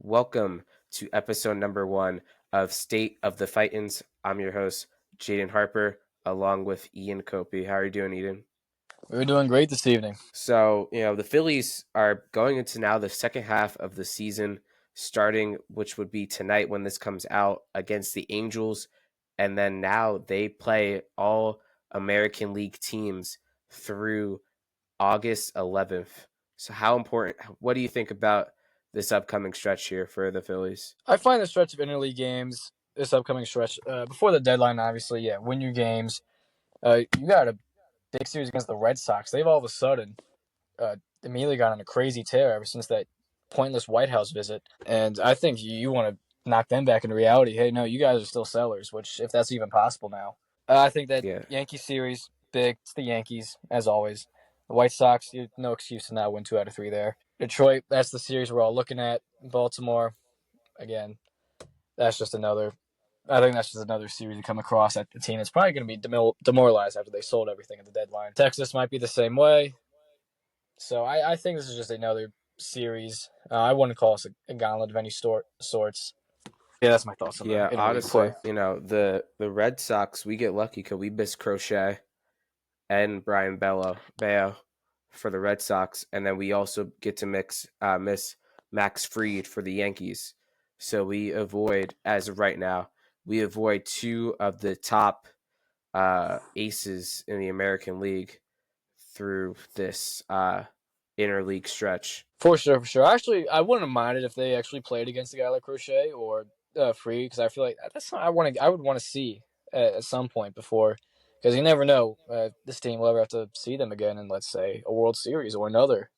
Welcome to episode number 1 of State of the Phightins. I'm your host, Jaden Harper, along with Ian Copey. How are you doing, Eden? We're doing great this evening. So, the Phillies are going into now the second half of the season, starting, which would be tonight when this comes out, against the Angels. And then now they play all American League teams through August 11th. So, what do you think about this upcoming stretch here for the Phillies? I find the stretch of interleague games, this upcoming stretch, before the deadline, obviously, win your games. You got a big series against the Red Sox. They've all of a sudden immediately got on a crazy tear ever since that pointless White House visit. And I think you want to knock them back into reality. Hey, no, you guys are still sellers, which, if that's even possible now. I think that Yeah. Yankee series, big. It's the Yankees, as always. The White Sox, no excuse to not win 2 out of 3 there. Detroit, that's the series we're all looking at. Baltimore, again, that's just another. I think that's just another series to come across at the team. It's probably going to be demoralized after they sold everything at the deadline. Texas might be the same way. So I think this is just another series. I wouldn't call us a gauntlet of any sorts. Yeah, that's my thoughts on the Yeah, interleague honestly, play. the Red Sox, we get lucky because we miss Crochet and Brian Bello for the Red Sox, and then we also get to miss Max Fried for the Yankees. So we avoid, as of right now, we avoid two of the top aces in the American League through this interleague stretch. For sure, for sure. Actually, I wouldn't have minded if they actually played against a guy like Crochet or Free, because I feel like that's something I would want to see at some point before, because you never know, this team will ever have to see them again in, let's say, a World Series or another.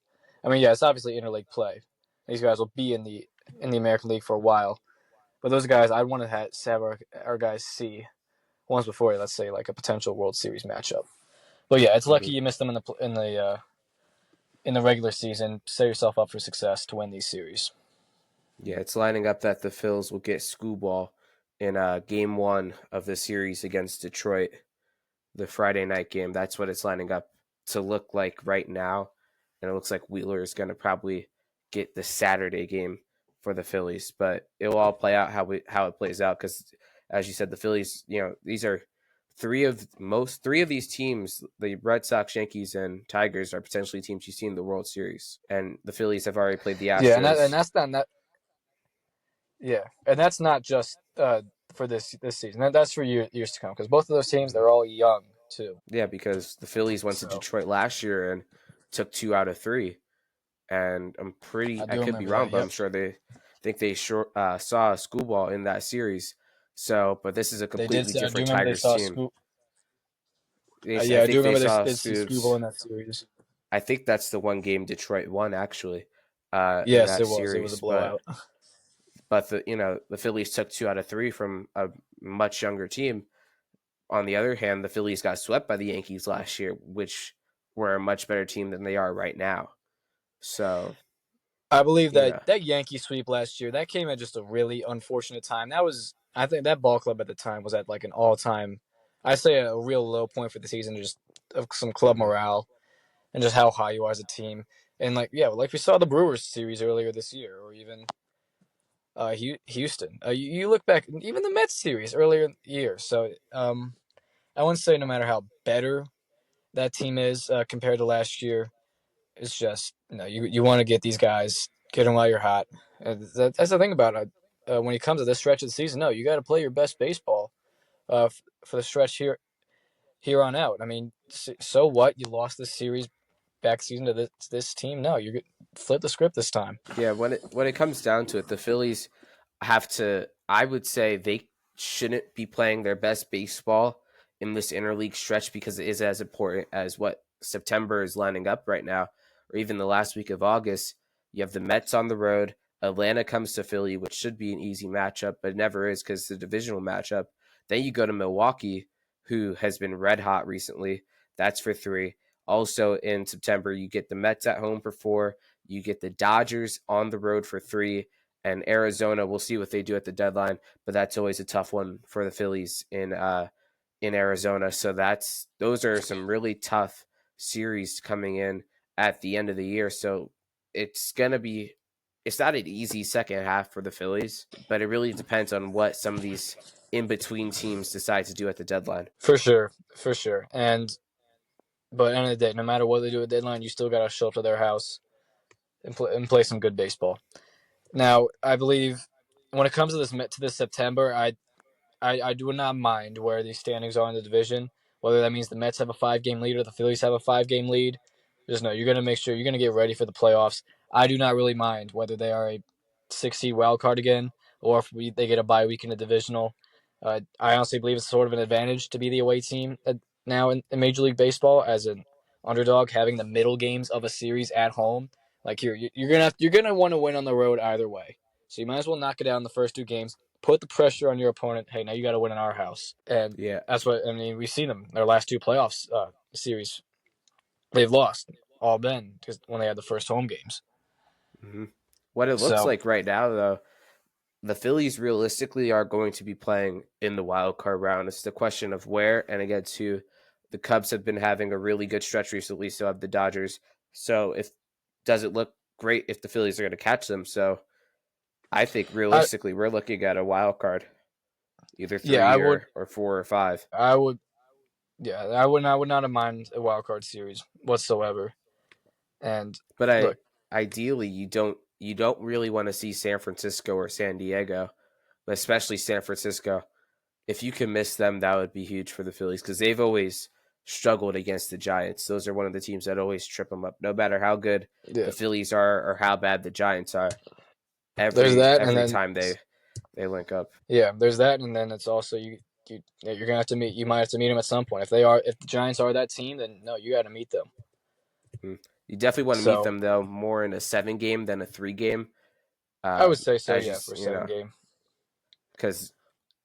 I mean, yeah, it's obviously interleague play. These guys will be in the American League for a while, but those guys I'd want to have our guys see once before, let's say, like a potential World Series matchup. But yeah, it's lucky Mm-hmm. you missed them in the regular season. Set yourself up for success to win these series. Yeah, it's lining up that the Phils will get Screwball in game 1 of the series against Detroit, the Friday night game. That's what it's lining up to look like right now. And it looks like Wheeler is going to probably get the Saturday game for the Phillies, but it will all play out how it plays out because, as you said, the Phillies, these are three of these teams, the Red Sox, Yankees, and Tigers, are potentially teams you see in the World Series, and the Phillies have already played the Yeah, Astros. and that's not just for this season. That's for years to come, because both of those teams, they're all young too. Yeah, because the Phillies went to So Detroit last year and took 2 out of 3. And I I do could be remember wrong, that. but I'm Yep. sure they think they saw a schoolball in that series. So, but this is a They did. completely I do different remember they Tigers saw team. I Yeah, I do think they remember they saw did see Scoobs. Scooble in that series. I think that's the one game Detroit won actually, in Yes, that it was. It was a series. But blowout. the Phillies took 2 out of 3 from a much younger team. On the other hand, the Phillies got swept by the Yankees last year, which were a much better team than they are right now. So, I believe you that know, that Yankee sweep last year, that came at just a really unfortunate time. I think that ball club at the time was at like an all-time, I say a real low point for the season, just of some club mhm. morale and just how high you are as a team. And like we saw the Brewers series earlier this year, or even Houston. You look back, even the Mets series earlier in the year. So I wouldn't say no matter how better that team is compared to last year, it's just you want to get these guys, get them while you're hot. And that's the thing about it. When it comes to this stretch of the season, no, you got to play your best baseball for the stretch here on out. I mean, so what? You lost this series back season to this team. No, you flip the script this time. Yeah, when it comes down to it, the Phillies have to. I would say they shouldn't be playing their best baseball in this interleague stretch because it is as important as what September is lining up right now, or even the last week of August. You have the Mets on the road. Atlanta comes to Philly, which should be an easy matchup, but it never is because it's a divisional matchup. Then you go to Milwaukee, who has been red hot recently. That's for 3. Also in September, you get the Mets at home for 4. You get the Dodgers on the road for 3, and Arizona. We'll see what they do at the deadline, but that's always a tough one for the Phillies in Arizona. So those are some really tough series coming in at the end of the year. So it's gonna be it's not an easy second half for the Phillies, but it really depends on what some of these in between teams decide to do at the deadline. For sure, for sure. But at the end of the day, no matter what they do at deadline, you still got to show up to their house and play some good baseball. Now, I believe when it comes to this September, I do not mind where these standings are in the division. Whether that means the Mets have a 5-game lead or the Phillies have a 5-game lead, just know you're going to make sure you're going to get ready for the playoffs. I do not really mind whether they are a 6 seed wild card again or if they get a bye week in the divisional. I honestly believe it's sort of an advantage to be the away team now in Major League Baseball as an underdog, having the middle games of a series at home. Like you're gonna want to win on the road either way. So you might as well knock it out in the first 2 games. Put the pressure on your opponent. Hey, now you got to win in our house, and Yeah. that's what I mean. We've seen them their last 2 playoffs series. They've lost all been because when they had the first home games. Mm-hmm. What it looks So like right now, though, the Phillies realistically are going to be playing in the wild card round. It's the question of where, and again, too, the Cubs have been having a really good stretch recently. So have the Dodgers. So if does it look great if the Phillies are going to catch them? So I think I realistically, we're looking at a wild card, either yeah three or 4 or 5. I would yeah I would not have mind a wild card series whatsoever. And But look, ideally you don't really want to see San Francisco or San Diego, but especially San Francisco. If you can miss them, that would be huge for the Phillies because they've always struggled against the Giants. Those are one of the teams that always trip them up, no matter how good yeah, the Phillies are or how bad the Giants are. there's Every that, and every then time they link up. yeah, there's that, and then it's also you're gonna have to meet. You might have to meet them at some point. If the Giants are that team, then no, you got to meet them. Mhm. You definitely want to meet So them though more in a 7 game than a 3 game. I would say so. As Yeah, for just a 7 game. because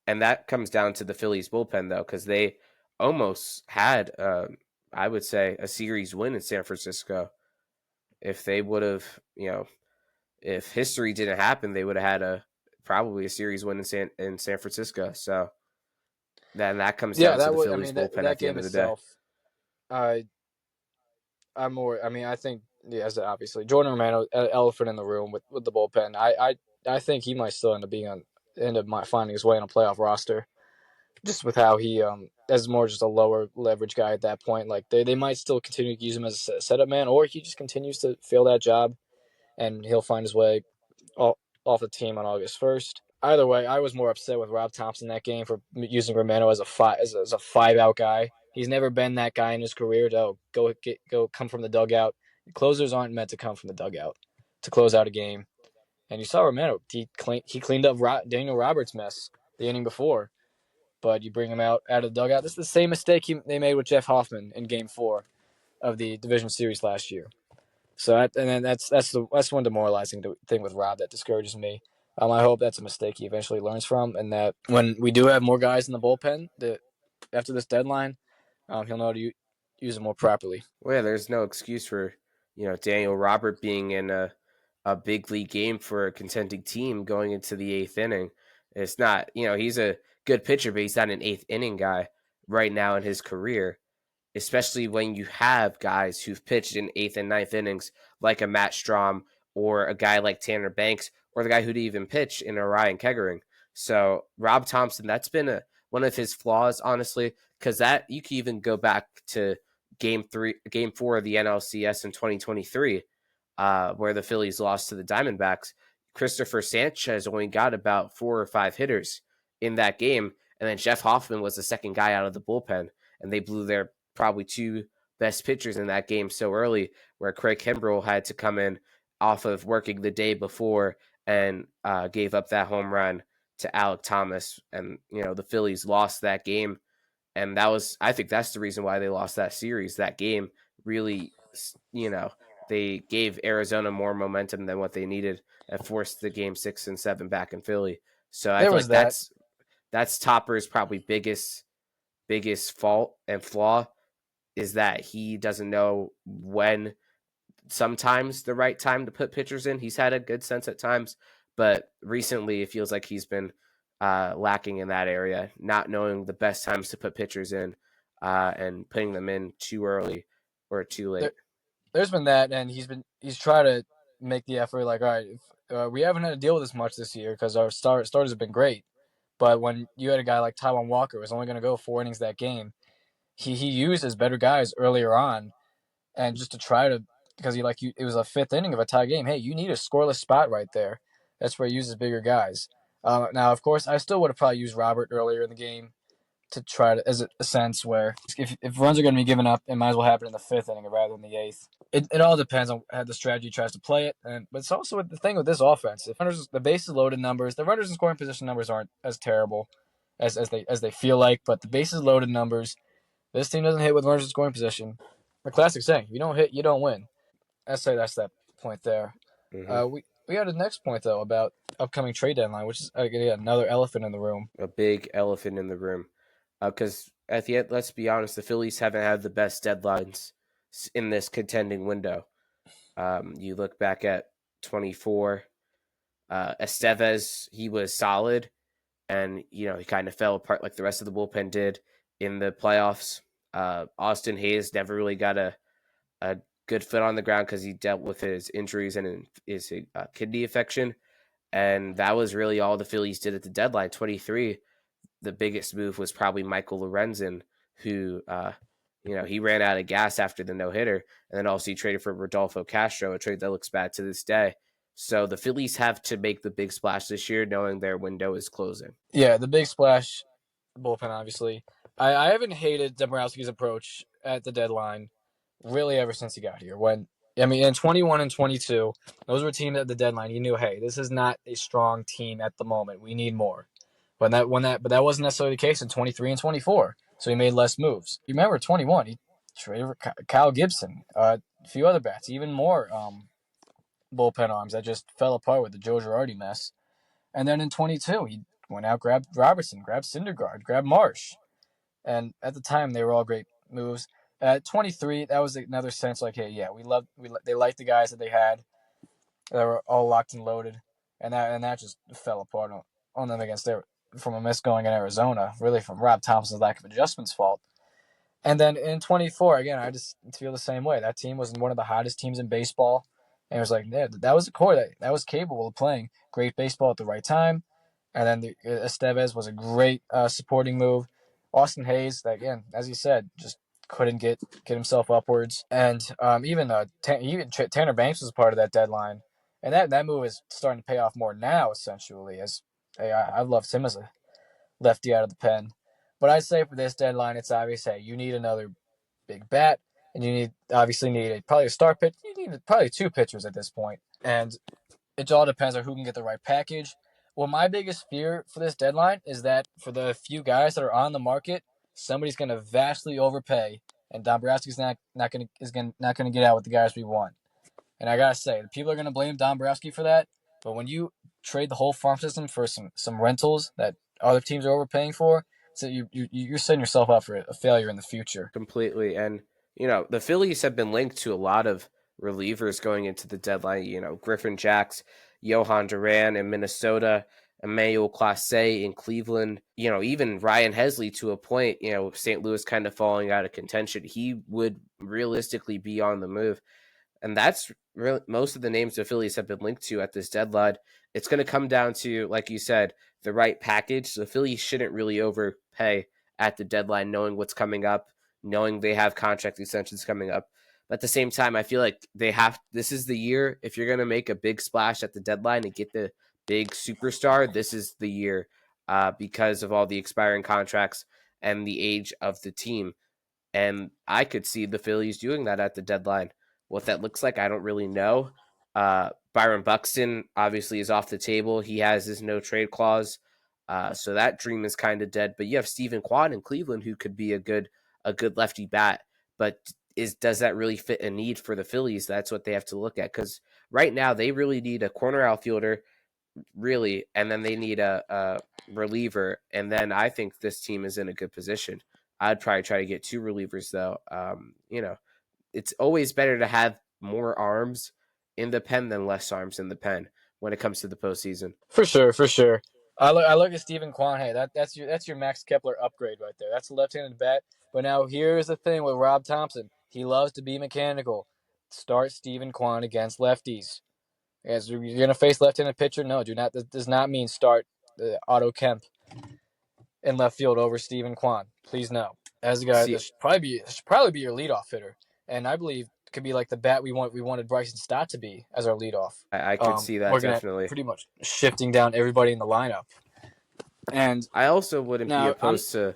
and that comes down to the Phillies bullpen though, because they almost had, I would say, a series win in San Francisco. If they would have, if history didn't happen, they would have had probably a series win in San Francisco. So then that comes Yeah, down to that the would. I Phillies mean bullpen that at the game end of the day. itself. I I'm more. I mean, I think yeah, as obviously Jordan Romano, elephant in the room with the bullpen. I think he might still end up finding his way on a playoff roster, just with how he as more just a lower leverage guy at that point. Like they might still continue to use him as a setup man, or he just continues to fill that job, and he'll find his way off the team on August 1st. Either way, I was more upset with Rob Thompson that game for using Romano as a 5 out guy. He's never been that guy in his career to go come from the dugout. Closers aren't meant to come from the dugout to close out a game. And you saw Romano; he cleaned up Daniel Roberts' mess the inning before. But you bring him out of the dugout. This is the same mistake they made with Jeff Hoffman in Game 4 of the division series last year. So and then that's one demoralizing thing with Rob that discourages me. I hope that's a mistake he eventually learns from, and that when we do have more guys in the bullpen, that after this deadline, he'll know how to use them more properly. Well, yeah, there's no excuse for Daniel Robert being in a big league game for a contending team going into the 8th inning. It's not, he's a good pitcher, but he's not an 8th inning guy right now in his career, especially when you have guys who've pitched in 8th and 9th innings, like a Matt Strom or a guy like Tanner Banks or the guy who'd even pitch in Orion Keggering. So Rob Thompson, that's been one of his flaws, honestly, because that you can even go back to Game 4 of the NLCS in 2023, where the Phillies lost to the Diamondbacks. Christopher Sanchez only got about 4 or 5 hitters in that game, and then Jeff Hoffman was the second guy out of the bullpen, and they blew their probably 2 best pitchers in that game so early, where Craig Kimbrell had to come in off of working the day before and gave up that home run to Alec Thomas, and the Phillies lost that game, and I think that's the reason why they lost that series. That game really, they gave Arizona more momentum than what they needed and forced the game 6 and 7 back in Philly. So I There feel was like that. that's Topper's probably biggest fault and flaw is that he doesn't know when sometimes the right time to put pitchers in. He's had a good sense at times, but recently it feels like he's been lacking in that area, not knowing the best times to put pitchers in and putting them in too early or too late. There's been that, and he's tried to make the effort. Like, all right, we haven't had to deal with this much this year because our starters have been great. But when you had a guy like Taiwan Walker who was only going to go 4 innings that game, he used his better guys earlier on, and just to try to, because it was a fifth inning of a tie game. Hey, you need a scoreless spot right there. That's where he uses bigger guys. Now, of course, I still would have probably used Robert earlier in the game to try to, as a sense where if runs are going to be given up, it might as well happen in the fifth inning rather than the eighth. It all depends on how the strategy tries to play it, but it's also the thing with this offense. If the bases loaded numbers, the runners in scoring position numbers aren't as terrible as they feel like, but the bases loaded numbers, this team doesn't hit with runners in scoring position. The classic saying: "If you don't hit, you don't win." I say that's that point there. Hmm. We had a next point though about upcoming trade deadline, which is again another elephant in the room. A big elephant in the room. Because at the end, let's be honest, the Phillies haven't had the best deadlines in this contending window. You look back at 24, Estevez, he was solid, and he kind of fell apart like the rest of the bullpen did in the playoffs. Austin Hayes never really got a good foot on the ground because he dealt with his injuries and his kidney affection, and that was really all the Phillies did at the deadline. 23, the biggest move was probably Michael Lorenzen, who he ran out of gas after the no hitter, and then also he traded for Rodolfo Castro, a trade that looks bad to this day. So the Phillies have to make the big splash this year, knowing their window is closing. Yeah, the big splash bullpen, obviously. I haven't hated Dombrowski's approach at the deadline really ever since he got here. In 21 and 22, those were teams at the deadline. You knew, hey, this is not a strong team at the moment. We need more. But that wasn't necessarily the case in 23 and 24. So he made less moves. You remember 21, he traded for Kyle Gibson, a few other bats, even more bullpen arms that just fell apart with the Joe Girardi mess. And then in 22, he went out, grabbed Robertson, grabbed Syndergaard, grabbed Marsh. And at the time, they were all great moves. At 23, that was another sense like, hey, yeah, they liked the guys that they had. They were all locked and loaded, and that just fell apart on them from a miss going in Arizona, really from Rob Thompson's lack of adjustment's fault. And then in 24, again, I just feel the same way. That team was one of the hottest teams in baseball. And it was like, yeah, that was a core that was capable of playing great baseball at the right time. And then Estevez was a great supporting move. Austin Hayes, again, as you said, just couldn't get himself upwards. And even Tanner Banks was part of that deadline. And that move is starting to pay off more now, essentially, as I loved him as a lefty out of the pen. But I'd say for this deadline, it's obvious. Hey, you need another big bat, and you obviously need probably a star pitch. You need probably two pitchers at this point, and it all depends on who can get the right package. Well, my biggest fear for this deadline is that for the few guys that are on the market, somebody's going to vastly overpay, and Dombrowski's not going to get out with the guys we want. And I gotta say, people are going to blame Dombrowski for that, but when you trade the whole farm system for some rentals that other teams are overpaying for, so you're setting yourself up for a failure in the future. Completely. And, the Phillies have been linked to a lot of relievers going into the deadline. Griffin Jacks, Johan Duran in Minnesota, Emmanuel Clase in Cleveland, even Ryan Hesley to a point, St. Louis kind of falling out of contention. He would realistically be on the move. And that's really most of the names the Phillies have been linked to at this deadline. It's going to come down to, like you said, the right package. The Phillies shouldn't really overpay at the deadline, knowing what's coming up, knowing they have contract extensions coming up. But at the same time, I feel like this is the year. If you're going to make a big splash at the deadline and get the big superstar, this is the year because of all the expiring contracts and the age of the team. And I could see the Phillies doing that at the deadline. What that looks like, I don't really know. Byron Buxton obviously is off the table. He has his no trade clause. So that dream is kind of dead. But you have Stephen Kwan in Cleveland who could be a good lefty bat. But does that really fit a need for the Phillies? That's what they have to look at. Because right now they really need a corner outfielder, really, and then they need a reliever. And then I think this team is in a good position. I'd probably try to get two relievers though. It's always better to have more arms in the pen than less arms in the pen when it comes to the postseason. For sure, for sure. I look at Stephen Kwan. Hey, that's your Max Kepler upgrade right there. That's a left-handed bat. But now here's the thing with Rob Thompson. He loves to be mechanical. Start Stephen Kwan against lefties. As you're going to face left-handed pitcher, no, do not. That does not mean start Otto Kemp in left field over Stephen Kwan. Please no. As a guy, See, this should probably be your leadoff hitter, and I believe it could be like the bat we wanted Bryson Stott to be as our leadoff. I could see that We're gonna definitely. pretty much shifting down everybody in the lineup, and I also wouldn't be now opposed to.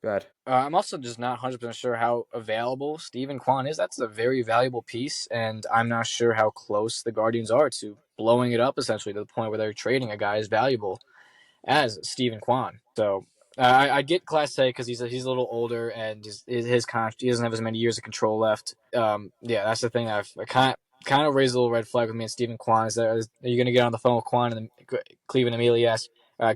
God, I'm also just not 100% sure how available Stephen Kwan is. That's a very valuable piece, and I'm not sure how close the Guardians are to blowing it up essentially to the point where they're trading a guy as valuable as Stephen Kwan. So I get Class A because he's a little older and he doesn't have as many years of control left. Yeah, that's the thing. I kind of raised a little red flag with me and Stephen Kwan. Are you going to get on the phone with Kwan and then Cleveland immediately ask,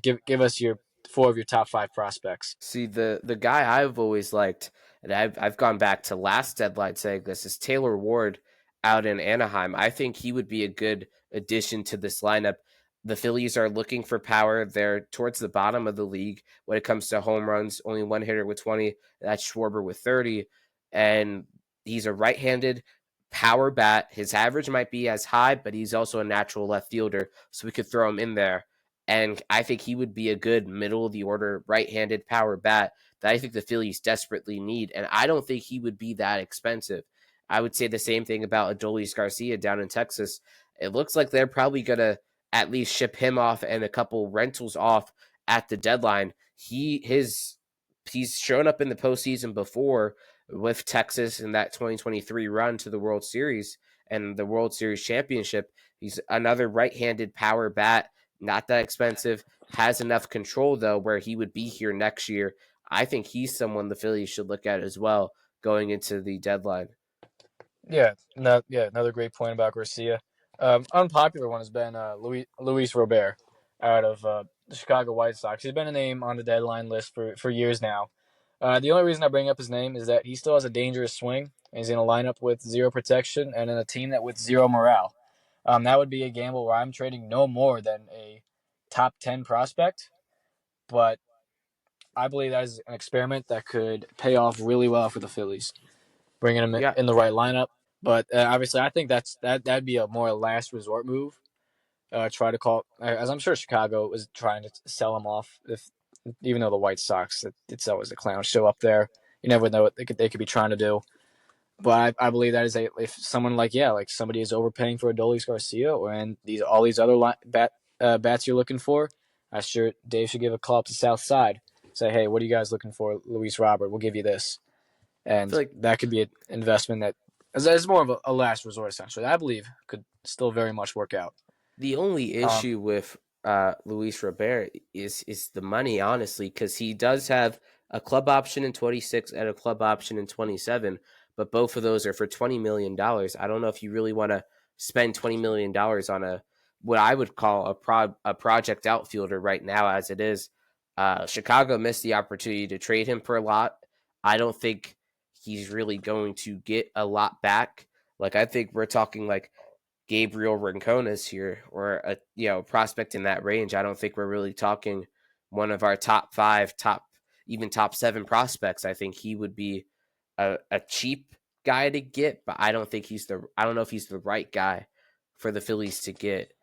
give us your four of your top five prospects? see the guy I've always liked, and I've gone back to last deadline saying this is Taylor Ward out in Anaheim. I think he would be a good addition to this lineup. The Phillies are looking for power. They're towards the bottom of the league when it comes to home runs. Only one hitter with 20. That's Schwarber with 30. And he's a right-handed power bat. His average might be as high, but he's also a natural left fielder, so we could throw him in there. And I think he would be a good middle of the order right-handed power bat that I think the Phillies desperately need. And I don't think he would be that expensive. I would say the same thing about Adolis Garcia down in Texas. It looks like they're probably gonna at least ship him off and a couple rentals off at the deadline. He's shown up in the postseason before with Texas in that 2023 run to the World Series and the World Series championship. He's another right-handed power bat, not that expensive, has enough control though where he would be here next year. I think he's someone the Phillies should look at as well going into the deadline. Yeah, no, yeah, another great point about Garcia. Unpopular one has been Luis Robert out of the Chicago White Sox. He's been a name on the deadline list for years now. The only reason I bring up his name is that he still has a dangerous swing. And he's in a lineup with zero protection and in a team that with zero morale. That would be a gamble where I'm trading no more than a top 10 prospect, but I believe that is an experiment that could pay off really well for the Phillies, bringing him Yeah, in the right lineup. But obviously, I think that'd be a more last resort move. Try to call, as I'm sure Chicago was trying to sell him off. If even though the White Sox, it's always a clown show up there. You never know what they could be trying to do. But I believe that is if someone like somebody is overpaying for Adolis Garcia and all these other bats you're looking for, I sure Dave should give a call up to South Side. Say, hey, what are you guys looking for, Luis Robert? We'll give you this, I feel and like that could be an investment that is more of a last resort essentially. I believe could still very much work out. the only Um, issue with Luis Robert is the money, honestly, because he does have a club option in 26 and a club option in 27, but both of those are for $20 million. I don't know if you really want to spend $20 million on a what I would call a project outfielder right now, as it is. Chicago missed the opportunity to trade him for a lot. I don't think he's really going to get a lot back. Like I think we're talking like Gabriel Rincones here, or a prospect in that range. I don't think we're really talking one of our top five, even top seven prospects. I think he would be a cheap guy to get, but I don't know if he's the right guy for the Phillies to get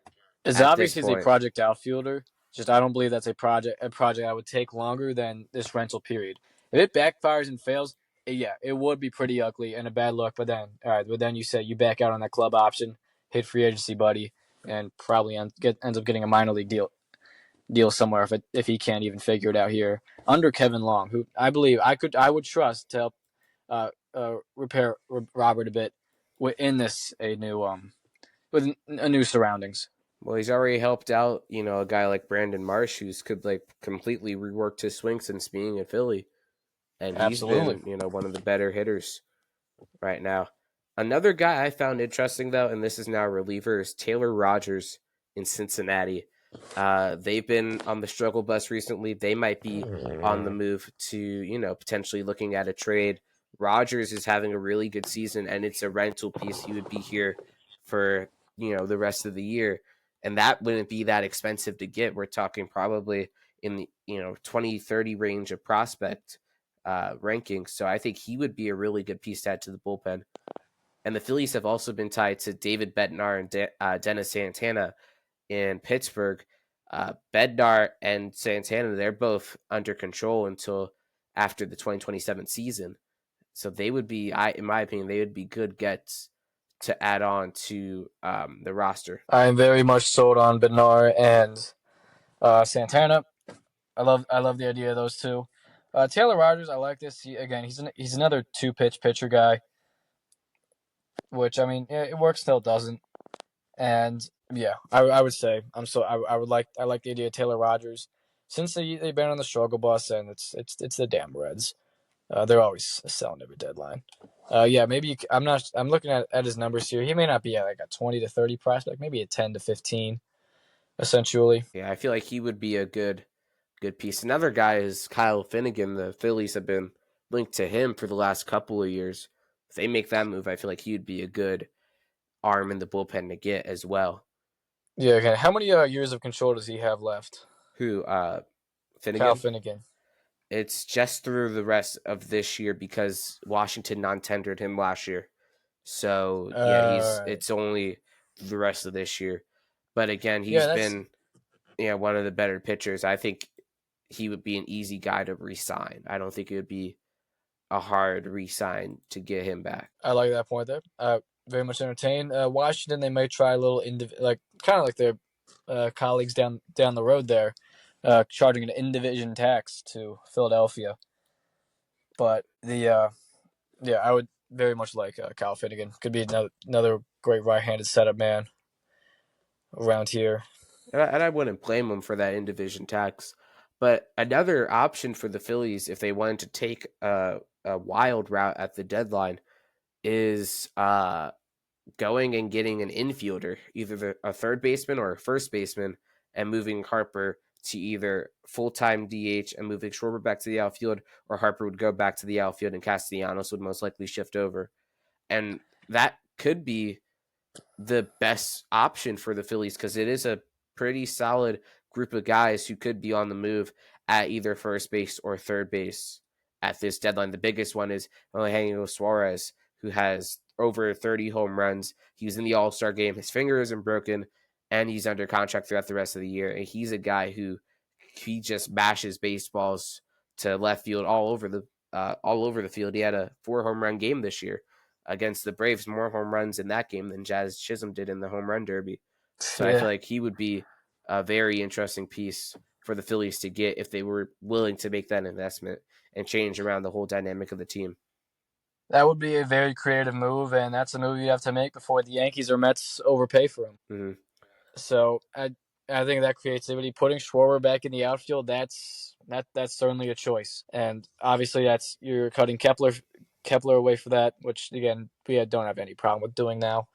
It's at this obvious he's a point. project outfielder. Just I don't believe that's a project that would take longer than this rental period. If it backfires and fails, yeah, it would be pretty ugly and a bad look. But then, all right, but then you say you back out on that club option, hit free agency, buddy, and probably ends up getting a minor league deal somewhere if he can't even figure it out here under Kevin Long, who I believe I would trust to help repair Robert a bit within this a new with a new surroundings. Well, he's already helped out, a guy like Brandon Marsh, who's could like completely reworked his swing since being in Philly, and he's Absolutely. been, one of the better hitters right now. Another guy I found interesting though, and this is now a reliever, is Taylor Rogers in Cincinnati. They've been on the struggle bus recently. They might be on the move to, potentially looking at a trade. Rogers is having a really good season, and it's a rental piece. He would be here for, the rest of the year. And that wouldn't be that expensive to get. We're talking probably in the, 20-30 range of prospect rankings. So I think he would be a really good piece to add to the bullpen. And the Phillies have also been tied to David Bednar and Dennis Santana in Pittsburgh. Bednar and Santana, they're both under control until after the 2027 season. So they would be, in my opinion, they would be good gets to add on to the roster. I am very much sold on Bednar and Santana. I love the idea of those two. Taylor Rogers, I like this. He's another 2-pitch pitcher guy, which I mean it works till it doesn't. And yeah, I would say I like the idea of Taylor Rogers since they've been on the struggle bus, and it's the damn Reds. They're always selling every deadline. Yeah, maybe I'm looking at his numbers here. He may not be at like a 20 to 30 prospect, maybe a 10 to 15, essentially. Yeah, I feel like he would be a good piece. Another guy is Kyle Finnegan. The Phillies have been linked to him for the last couple of years. If they make that move, I feel like he would be a good arm in the bullpen to get as well. Yeah. Okay. How many years of control does he have left? Who, Kyle Finnegan? Finnegan. It's just through the rest of this year because Washington non-tendered him last year. So yeah, Right. it's only the rest of this year. But again, Yeah, he's that's been one of the better pitchers. I think he would be an easy guy to re-sign. I don't think it would be a hard re-sign to get him back. I like that point there. Very much entertained. Washington, they may try a little like kind of like their colleagues down the road there, charging an in-division tax to Philadelphia. But yeah, I would very much like Kyle Finnegan. Could be another great right-handed setup man around here. And I wouldn't blame him for that in division tax. But another option for the Phillies, if they wanted to take a wild route at the deadline, is going and getting an infielder, either a third baseman or a first baseman, and moving Harper to either full time DH and moving Schwarber back to the outfield, or Harper would go back to the outfield and Castellanos would most likely shift over. And that could be the best option for the Phillies because it is a pretty solid group of guys who could be on the move at either first base or third base at this deadline. The biggest one is Eugenio Suarez, who has over 30 home runs. He was in the All-Star game. His finger isn't broken, and he's under contract throughout the rest of the year. And he's a guy who he just bashes baseballs to left field all over the field. He had a 4 home run game this year against the Braves, more home runs in that game than Jazz Chisholm did in the home run derby. So I feel Yeah, like he would be a very interesting piece for the Phillies to get if they were willing to make that investment and change around the whole dynamic of the team. that would be a very creative move, and that's a move you have to make before the Yankees or Mets overpay for him. Mm-hmm. So I think that creativity, putting Schwarber back in the outfield, that's certainly a choice. And obviously, that's you're cutting Kepler away for that, which again we don't have any problem with doing now.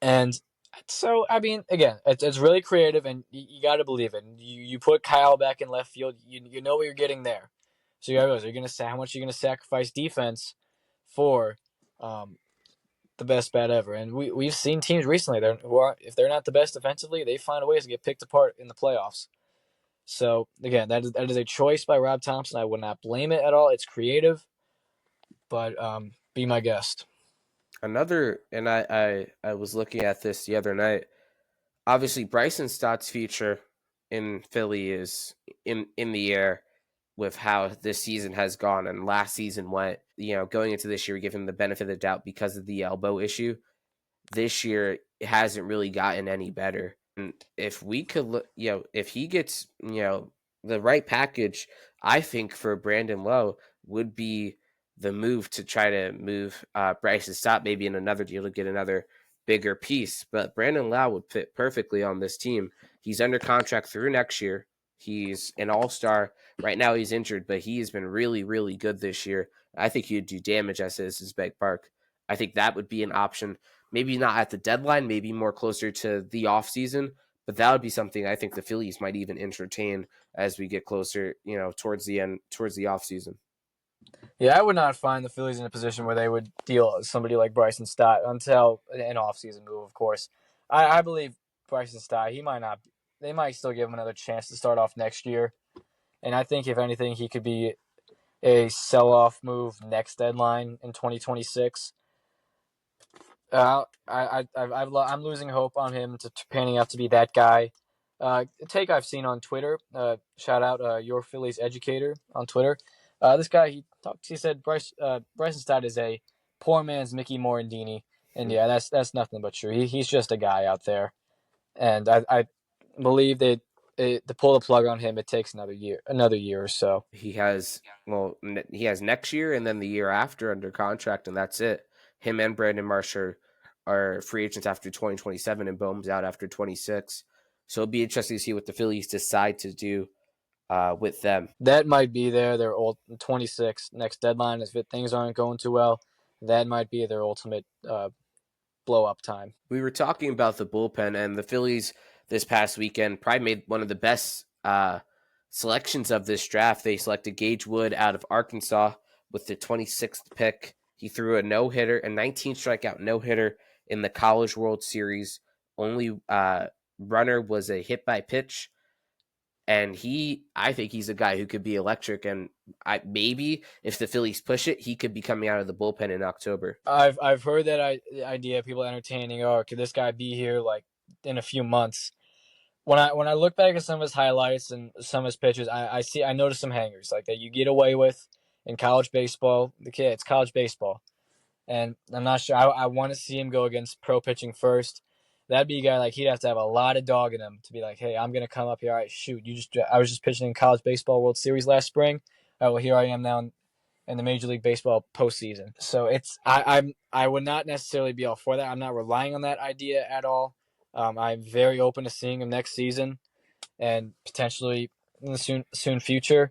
And so I mean, again, it's really creative, and you got to believe it. And you put Kyle back in left field, you know what you're getting there. So you got to realize how much you're going to sacrifice defense for um, the best bat ever. And we've seen teams recently if they're not the best defensively, they find a way to get picked apart in the playoffs. So again, that is a choice by Rob Thompson. I would not blame it at all. It's creative, but be my guest. Another, and I was looking at this the other night. Obviously, Bryson Stott's future in Philly is in the air with how this season has gone and last season went. Going into this year, we give him the benefit of the doubt because of the elbow issue. This year, it hasn't really gotten any better. And if we could look, if he gets, the right package, I think for Brandon Lowe would be the move to try to move Bryson Stott maybe in another deal to get another bigger piece. But Brandon Lowe would fit perfectly on this team. He's under contract through next year. He's an all-star. Right now he's injured, but he has been really, really good this year. I think he'd do damage at Citizens Bank Park. I think that would be an option. Maybe not at the deadline, maybe more closer to the offseason, but that would be something I think the Phillies might even entertain as we get closer, towards the end, towards the offseason. Yeah, I would not find the Phillies in a position where they would deal somebody like Bryson Stott until an offseason move, of course. I believe Bryson Stott, he might not. They might still give him another chance to start off next year. And I think, if anything, he could be a sell-off move next deadline in 2026. I'm losing hope on him to panning out to be that guy. Take I've seen on Twitter. Shout out your Phillies educator on Twitter. This guy he talked. He said Bryson Stott is a poor man's Mickey Morandini, and yeah, that's nothing but true. He's just a guy out there, and I believe to pull the plug on him, it takes another year or so. He has he has next year and then the year after under contract, and that's it. Him and Brandon Marsh are free agents after 2027, and Bohm's out after 26. So it'll be interesting to see what the Phillies decide to do with them. That might be their old 26 next deadline. If things aren't going too well, that might be their ultimate blow up time. We were talking about the bullpen, and the Phillies this past weekend probably made one of the best selections of this draft. They selected Gage Wood out of Arkansas with the 26th pick. He threw a no hitter, a 19 strikeout no hitter in the College World Series. Only runner was a hit by pitch. And I think he's a guy who could be electric. And maybe if the Phillies push it, he could be coming out of the bullpen in October. I've heard that idea. People entertaining. Oh, could this guy be here like in a few months? When I look back at some of his highlights and some of his pitches, I notice some hangers like that you get away with in college baseball. It's college baseball, and I'm not sure. I want to see him go against pro pitching first. That'd be a guy like he'd have to have a lot of dog in him to be like, hey, I'm gonna come up here. All right, shoot, I was just pitching in college baseball World Series last spring. All right, well here I am now in the Major League Baseball postseason. So I would not necessarily be all for that. I'm not relying on that idea at all. I'm very open to seeing him next season and potentially in the soon future.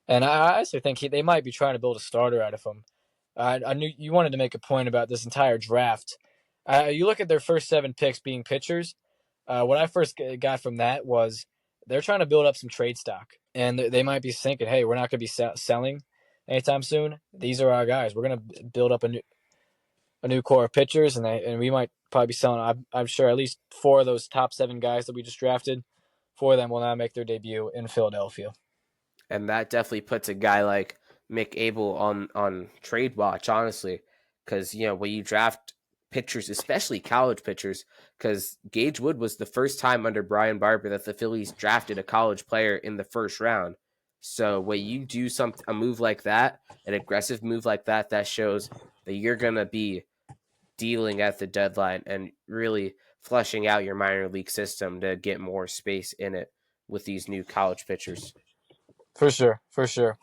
And I actually think they might be trying to build a starter out of him. I knew you wanted to make a point about this entire draft. You look at their first 7 picks being pitchers. What I first got from that was they're trying to build up some trade stock, and they might be thinking, "Hey, we're not going to be selling anytime soon. These are our guys. We're going to build up a new core of pitchers, and we might probably be selling. I'm sure at least 4 of those top 7 guys that we just drafted, 4 of them will now make their debut in Philadelphia." And that definitely puts a guy like Mick Abel on trade watch, honestly, because when you draft pitchers, especially college pitchers, because Gage Wood was the first time under Brian Barber that the Phillies drafted a college player in the first round. So when you do a move like that, an aggressive move like that, that shows that you're gonna be dealing at the deadline and really flushing out your minor league system to get more space in it with these new college pitchers. For sure, for sure.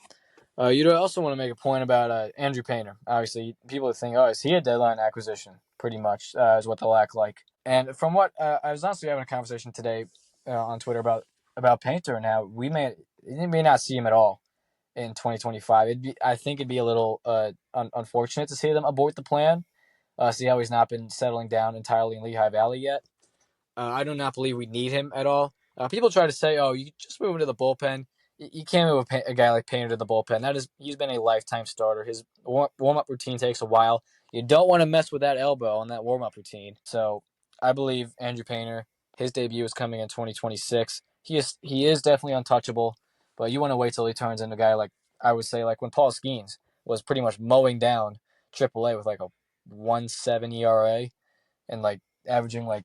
You also want to make a point about Andrew Painter. Obviously, people think, oh, is he a deadline acquisition? Pretty much is what they'll act like. And from what I was honestly having a conversation today on Twitter about Painter and how we may not see him at all in 2025. I think it'd be a little unfortunate to see them abort the plan. See how he's not been settling down entirely in Lehigh Valley yet. I do not believe we need him at all. People try to say, "Oh, you just move him to the bullpen." You can't move a guy like Painter to the bullpen. He's been a lifetime starter. His warm up routine takes a while. You don't want to mess with that elbow on that warm up routine. So I believe Andrew Painter, his debut is coming in 2026. He is definitely untouchable, but you want to wait till he turns into a guy like I would say like when Paul Skeens was pretty much mowing down AAA with like a 1.7 ERA and like averaging like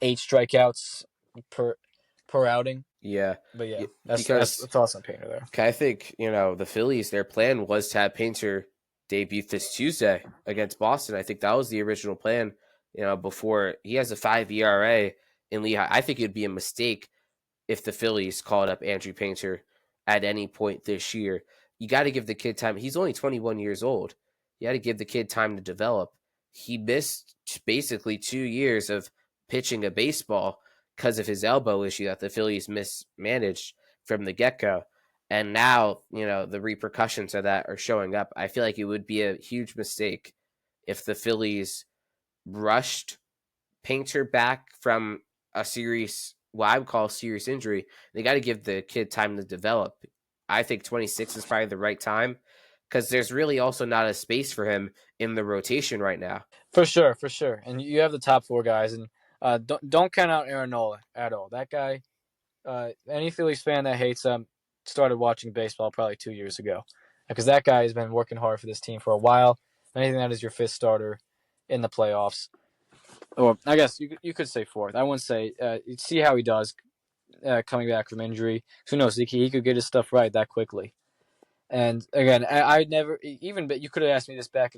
8 strikeouts per outing. Yeah, But yeah, that's because thoughts on Painter there. I think the Phillies, their plan was to have Painter debut this Tuesday against Boston. I think that was the original plan. Before he has a 5 ERA in Lehigh, I think it'd be a mistake if the Phillies called up Andrew Painter at any point this year. You got to give the kid time. He's only 21 years old. You got to give the kid time to develop. He missed basically 2 years of pitching a baseball because of his elbow issue that the Phillies mismanaged from the get-go. And now, the repercussions of that are showing up. I feel like it would be a huge mistake if the Phillies rushed Painter back from a serious, what I would call a serious injury. They got to give the kid time to develop. I think 26 is probably the right time because there's really also not a space for him in the rotation right now. For sure, for sure. And you have the top 4 guys, and don't count out Aaron Nola at all. That guy, any Phillies fan that hates him started watching baseball probably 2 years ago because that guy has been working hard for this team for a while. Anything that is your 5th starter in the playoffs. Or I guess you could say fourth. I wouldn't say. See how he does coming back from injury. Who knows? He could get his stuff right that quickly. And again, I never even. But you could have asked me this back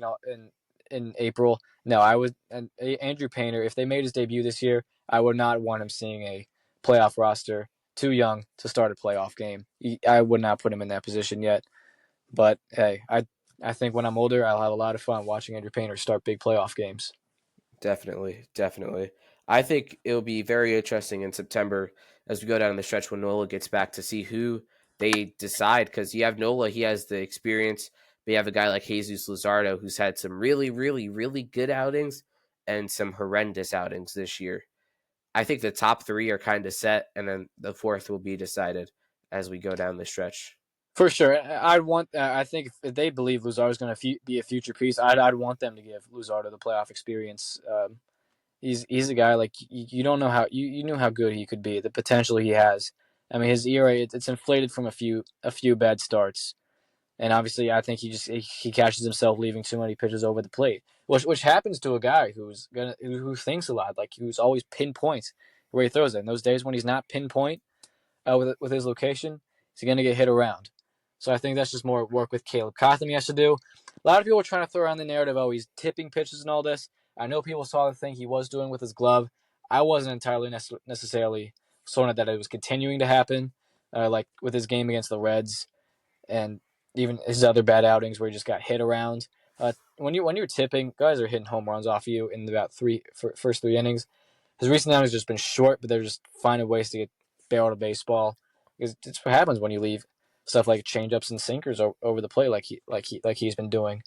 in April. No, I would. And Andrew Painter, if they made his debut this year, I would not want him seeing a playoff roster. Too young to start a playoff game. I would not put him in that position yet. But hey, I think when I'm older, I'll have a lot of fun watching Andrew Painter start big playoff games. Definitely, definitely. I think it'll be very interesting in September as we go down the stretch when Nola gets back to see who they decide. Because you have Nola, he has the experience. But you have a guy like Jesus Luzardo who's had some really, really, really good outings and some horrendous outings this year. I think the top three are kind of set, and then the fourth will be decided as we go down the stretch. For sure, I'd want. I think if they believe Luzardo is going to be a future piece, I'd want them to give Luzardo the playoff experience. He's a guy like you don't know how you know how good he could be, the potential he has. I mean, his ERA it's inflated from a few bad starts, and obviously I think he catches himself leaving too many pitches over the plate, which happens to a guy who thinks a lot, like who's always pinpoint where he throws it. In those days when he's not pinpoint with his location, he's going to get hit around. So I think that's just more work with Caleb Cotham he has to do. A lot of people are trying to throw around the narrative, oh, he's tipping pitches and all this. I know people saw the thing he was doing with his glove. I wasn't entirely necessarily certain that it was continuing to happen, like with his game against the Reds and even his other bad outings where he just got hit around. When you're tipping, guys are hitting home runs off of you in about first three innings. His recent outings just been short, but they're just finding ways to get barrel to baseball. Because it's what happens when you leave stuff like changeups and sinkers over the plate, like he's been doing.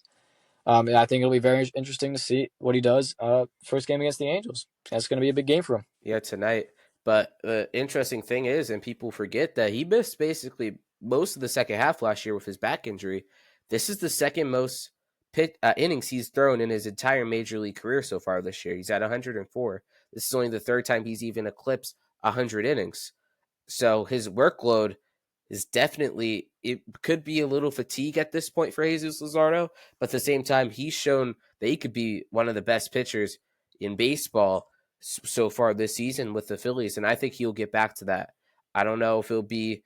And I think it'll be very interesting to see what he does. First game against the Angels. That's going to be a big game for him. Yeah, tonight. But the interesting thing is, and people forget that he missed basically most of the second half last year with his back injury. This is the second most innings he's thrown in his entire major league career so far this year. He's at 104. This is only the third time he's even eclipsed 100 innings. So his workload is definitely, it could be a little fatigue at this point for Jesus Luzardo, but at the same time, he's shown that he could be one of the best pitchers in baseball so far this season with the Phillies, and I think he'll get back to that. I don't know if it'll be,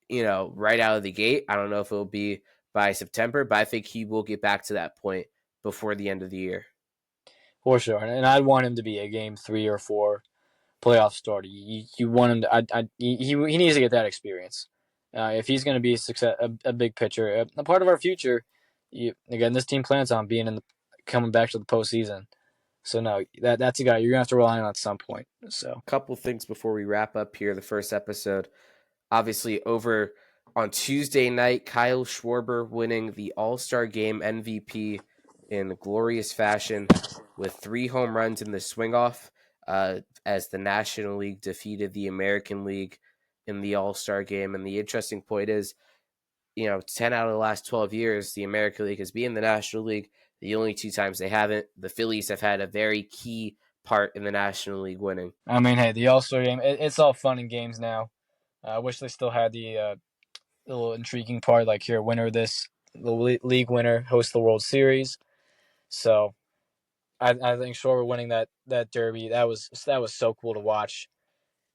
right out of the gate. I don't know if it'll be by September, but I think he will get back to that point before the end of the year. For sure. And I'd want him to be a game 3 or 4 playoff starter. You want him to. He needs to get that experience. If he's going to be a big pitcher, a part of our future. Again, this team plans on being coming back to the postseason. So no, that's a guy you're gonna have to rely on at some point. So a couple things before we wrap up here. The first episode, obviously over on Tuesday night, Kyle Schwarber winning the All-Star Game MVP in glorious fashion with 3 home runs in the swing-off as the National League defeated the American League in the All-Star Game. And the interesting point is, 10 out of the last 12 years, the American League has been in the National League. The only 2 times they haven't, the Phillies have had a very key part in the National League winning. I mean, hey, the All-Star Game, it's all fun and games now. I wish they still had the little intriguing part, like here, winner of this, the league winner hosts the World Series. So I think Schwarber winning that derby, that was so cool to watch.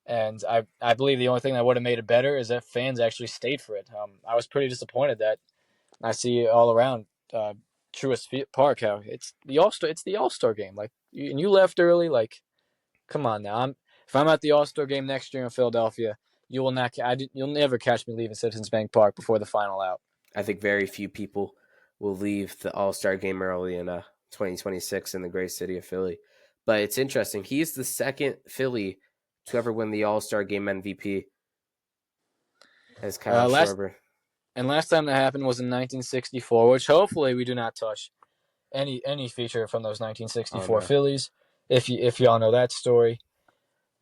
And I believe the only thing that would have made it better is that fans actually stayed for it. I was pretty disappointed that I see all around Truist Park how it's the All-Star game. Like and you left early. Like, come on now. If I'm at the All-Star game next year in Philadelphia, you will not. You'll never catch me leaving Citizens Bank Park before the final out. I think very few people will leave the All-Star game early in 2026 in the great city of Philly. But it's interesting. He's the second Philly to ever win the All-Star Game MVP as Kyle Schwarber. And last time that happened was in 1964, which hopefully we do not touch any feature from those 1964 Phillies. If y'all know that story.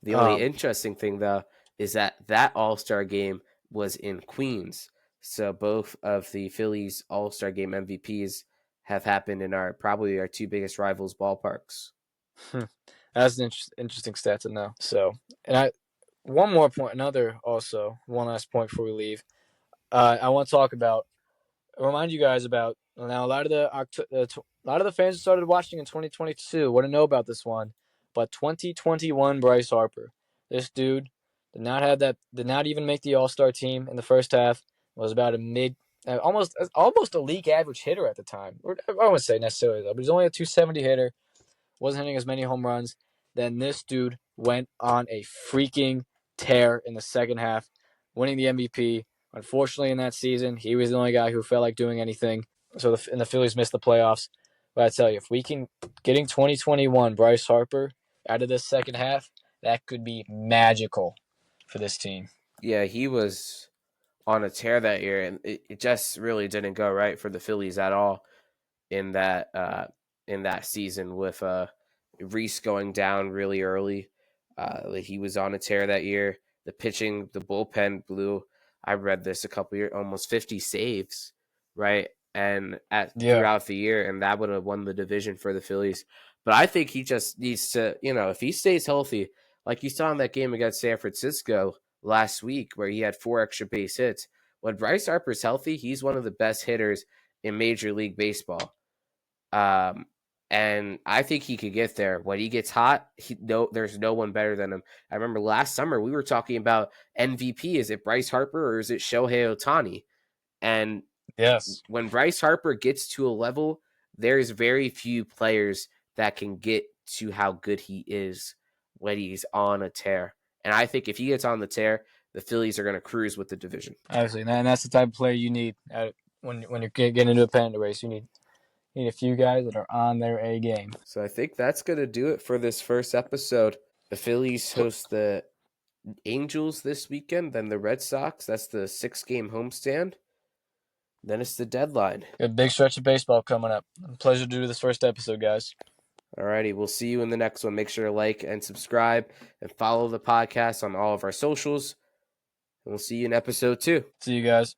The only interesting thing though is that All-Star game was in Queens. So both of the Phillies All-Star Game MVPs have happened in probably our 2 biggest rivals ballparks. That's an interesting stat to know. So, and one more point, one last point before we leave. I want to remind you guys about now a lot of the lot of the fans who started watching in 2022 wouldn't know about this one, but 2021 Bryce Harper. This dude did not even make the All-Star team in the first half. Was about a almost a league average hitter at the time. Or I wouldn't say necessarily though, but he's only a 270 hitter. Wasn't hitting as many home runs. Then this dude went on a freaking tear in the second half, winning the MVP. Unfortunately, in that season, he was the only guy who felt like doing anything. So the Phillies missed the playoffs. But I tell you, if we can getting 2021 Bryce Harper out of this second half, that could be magical for this team. Yeah, he was on a tear that year, and it just really didn't go right for the Phillies at all in that season with Reese going down really early. He was on a tear that year. The pitching, the bullpen blew. I read this a couple years, almost 50 saves, right? And Yeah. throughout the year, and that would have won the division for the Phillies. But I think he just needs to, if he stays healthy, like you saw in that game against San Francisco last week, where he had 4 extra base hits. When Bryce Harper's healthy, he's one of the best hitters in Major League Baseball. And I think he could get there. When he gets hot, there's no one better than him. I remember last summer we were talking about MVP. Is it Bryce Harper or is it Shohei Ohtani? And Yes. when Bryce Harper gets to a level, there's very few players that can get to how good he is when he's on a tear. And I think if he gets on the tear, the Phillies are going to cruise with the division. Absolutely, and that's the type of player you need when you're getting into a pennant race. You need a few guys that are on their A game. So I think that's going to do it for this first episode. The Phillies host the Angels this weekend, then the Red Sox. That's the 6-game homestand. Then it's the deadline. A big stretch of baseball coming up. Pleasure to do this first episode, guys. Alrighty, we'll see you in the next one. Make sure to like and subscribe and follow the podcast on all of our socials. And we'll see you in episode 2. See you guys.